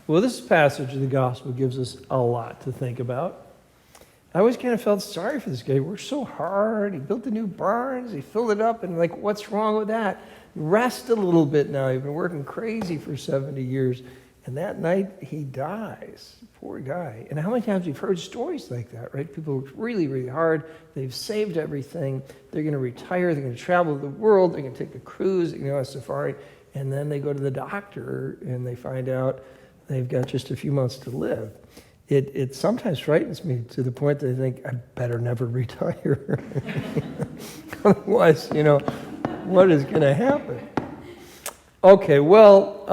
Well, this passage of the gospel gives us a lot to think about. I always kind of felt sorry for this guy. He worked so hard. He built the new barns. He filled it up. And like, what's wrong with that? Rest a little bit now. He's been working crazy for 70 years. And that night, he dies. Poor guy. And how many times we've heard stories like that, right? People work really, really hard. They've saved everything. They're going to retire. They're going to travel the world. They're going to take a cruise, a safari. And then they go to the doctor and they find out they've got just a few months to live. It sometimes frightens me to the point that I think I better never retire. Otherwise, what is going to happen? Okay, well,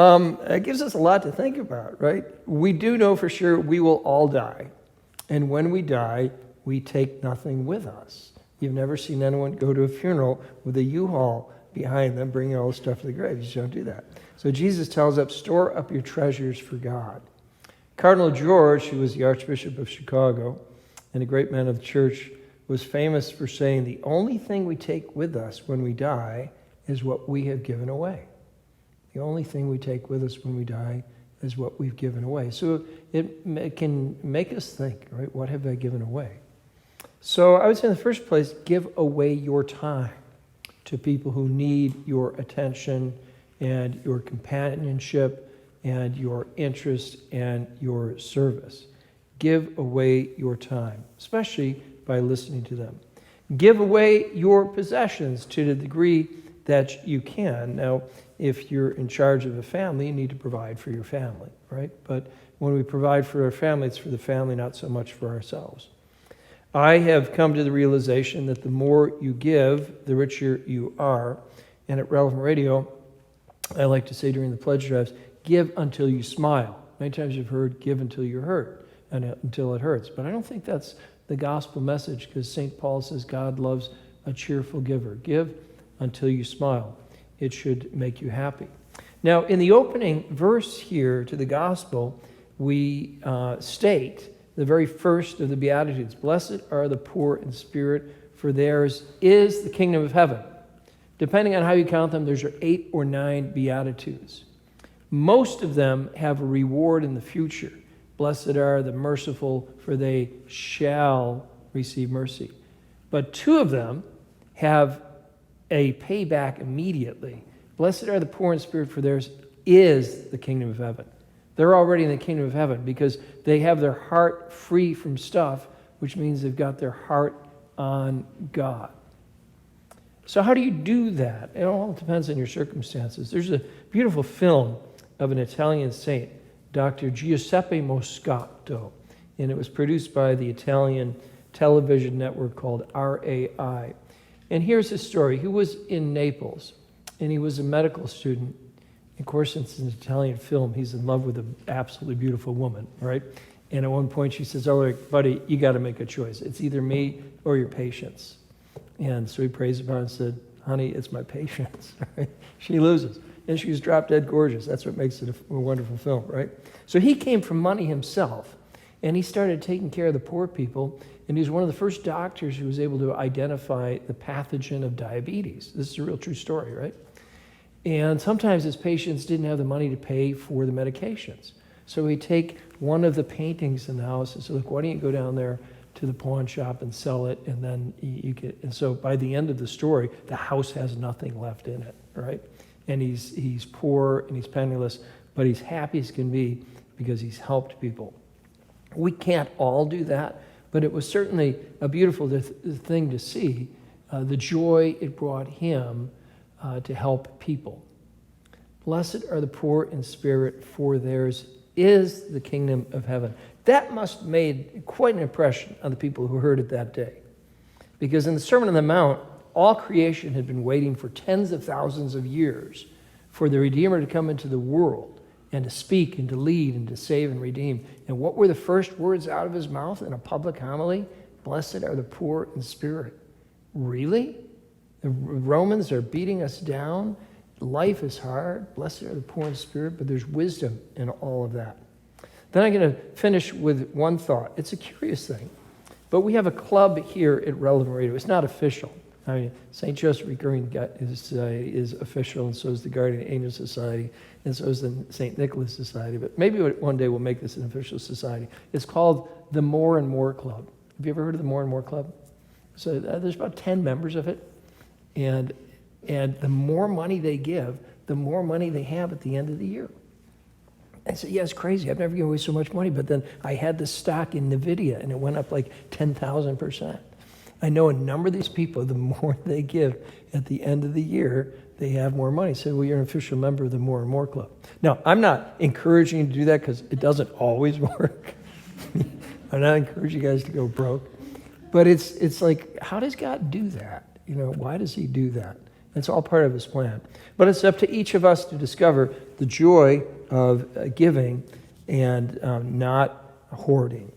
it gives us a lot to think about, right? We do know for sure we will all die. And when we die, we take nothing with us. You've never seen anyone go to a funeral with a U-Haul behind them bringing all the stuff to the grave. You just don't do that. So Jesus tells us, store up your treasures for God. Cardinal George, who was the Archbishop of Chicago and a great man of the church, was famous for saying the only thing we take with us when we die is what we have given away. The only thing we take with us when we die is what we've given away. So it can make us think, right? What have I given away? So I would say in the first place, give away your time to people who need your attention and your companionship and your interest and your service. Give away your time, especially by listening to them. Give away your possessions to the degree that you can. Now, if you're in charge of a family, you need to provide for your family, right? But when we provide for our family, it's for the family, not so much for ourselves. I have come to the realization that the more you give, the richer you are. And at Relevant Radio, I like to say during the pledge drives, give until you smile. Many times you've heard, give until you're hurt, and until it hurts. But I don't think that's the gospel message, because St. Paul says God loves a cheerful giver. Give until you smile. It should make you happy. Now, in the opening verse here to the gospel, we state the very first of the Beatitudes. Blessed are the poor in spirit, for theirs is the kingdom of heaven. Depending on how you count them, there's 8 or 9 Beatitudes. Most of them have a reward in the future. Blessed are the merciful, for they shall receive mercy. But 2 of them have a payback immediately. Blessed are the poor in spirit, for theirs is the kingdom of heaven. They're already in the kingdom of heaven because they have their heart free from stuff, which means they've got their heart on God. So how do you do that? It all depends on your circumstances. There's a beautiful film of an Italian saint, Dr. Giuseppe Moscato, and it was produced by the Italian television network called RAI. And here's his story. He was in Naples, and he was a medical student. Of course, since it's an Italian film, he's in love with an absolutely beautiful woman, right? And at one point she says, oh, buddy, you got to make a choice. It's either me or your patients. And so he prays about it and said, honey, it's my patients. She loses. And she was drop dead gorgeous. That's what makes it a wonderful film, right? So he came from money himself, and he started taking care of the poor people. And he was one of the first doctors who was able to identify the pathogen of diabetes. This is a real true story, right? And sometimes his patients didn't have the money to pay for the medications. So he'd take one of the paintings in the house and say, look, why don't you go down there to the pawn shop and sell it, and then you get. And so by the end of the story, the house has nothing left in it, right? And he's poor and he's penniless, but he's happy as can be because he's helped people. We can't all do that, but it was certainly a beautiful thing to see, the joy it brought him to help people. Blessed are the poor in spirit, for theirs is the kingdom of heaven. That must have made quite an impression on the people who heard it that day. Because in the Sermon on the Mount, all creation had been waiting for tens of thousands of years for the Redeemer to come into the world and to speak and to lead and to save and redeem. And what were the first words out of his mouth in a public homily? Blessed are the poor in spirit. Really? The Romans are beating us down. Life is hard. Blessed are the poor in spirit, but there's wisdom in all of that. Then I'm going to finish with one thought. It's a curious thing, but we have a club here at Relevant Radio. It's not official, I mean, St. Joseph Recurring is official, and so is the Guardian Angel Society, and so is the St. Nicholas Society. But maybe one day we'll make this an official society. It's called the More and More Club. Have you ever heard of the More and More Club? So there's about 10 members of it, and the more money they give, the more money they have at the end of the year. I said, yeah, it's crazy. I've never given away so much money, but then I had the stock in NVIDIA, and it went up like 10,000%. I know a number of these people, the more they give at the end of the year, they have more money. So, well, you're an official member of the More and More Club. Now, I'm not encouraging you to do that because it doesn't always work. I'm not encouraging you guys to go broke. But it's like, how does God do that? Why does he do that? It's all part of his plan. But it's up to each of us to discover the joy of giving and not hoarding.